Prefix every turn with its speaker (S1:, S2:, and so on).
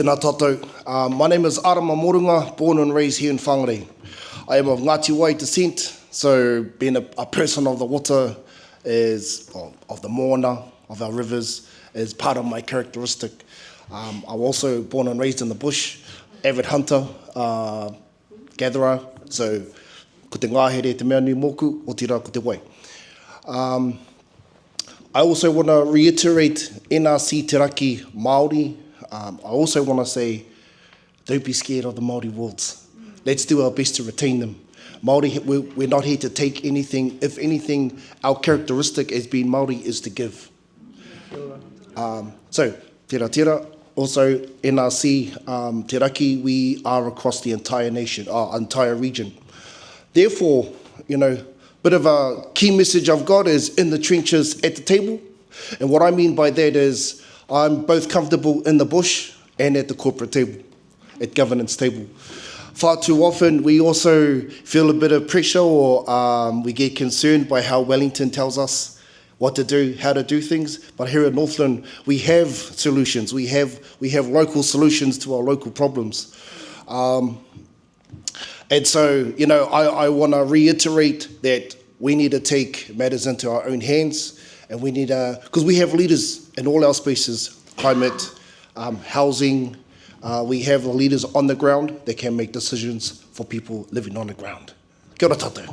S1: Tēnā tātou. My name is Arama Morunga, born and raised here in Whangārei. I am of Ngāti descent, so being a person of the water, of the moana, of our rivers, is part of my characteristic. I'm also born and raised in the bush, avid hunter, gatherer, so ko te ngāhere te mea nui moku, o tira ko te wai. I also want to reiterate NRC Te Raki Māori. I also want to say, don't be scared of the Māori words. Let's do our best to retain them. Māori, we're not here to take anything. If anything, our characteristic as being Māori is to give. So, tira tira. Also, NRC Te Raki, we are across the entire nation, our entire region. Therefore, bit of a key message I've got is in the trenches at the table. And what I mean by that is I'm both comfortable in the bush and at the corporate table, at governance table. Far too often we also feel a bit of pressure or we get concerned by how Wellington tells us what to do, how to do things. But here at Northland, we have solutions. We have local solutions to our local problems. And so, I want to reiterate that we need to take matters into our own hands, and we need to, because we have leaders in all our spaces, climate, housing. We have the leaders on the ground that can make decisions for people living on the ground. Kia ora tātou.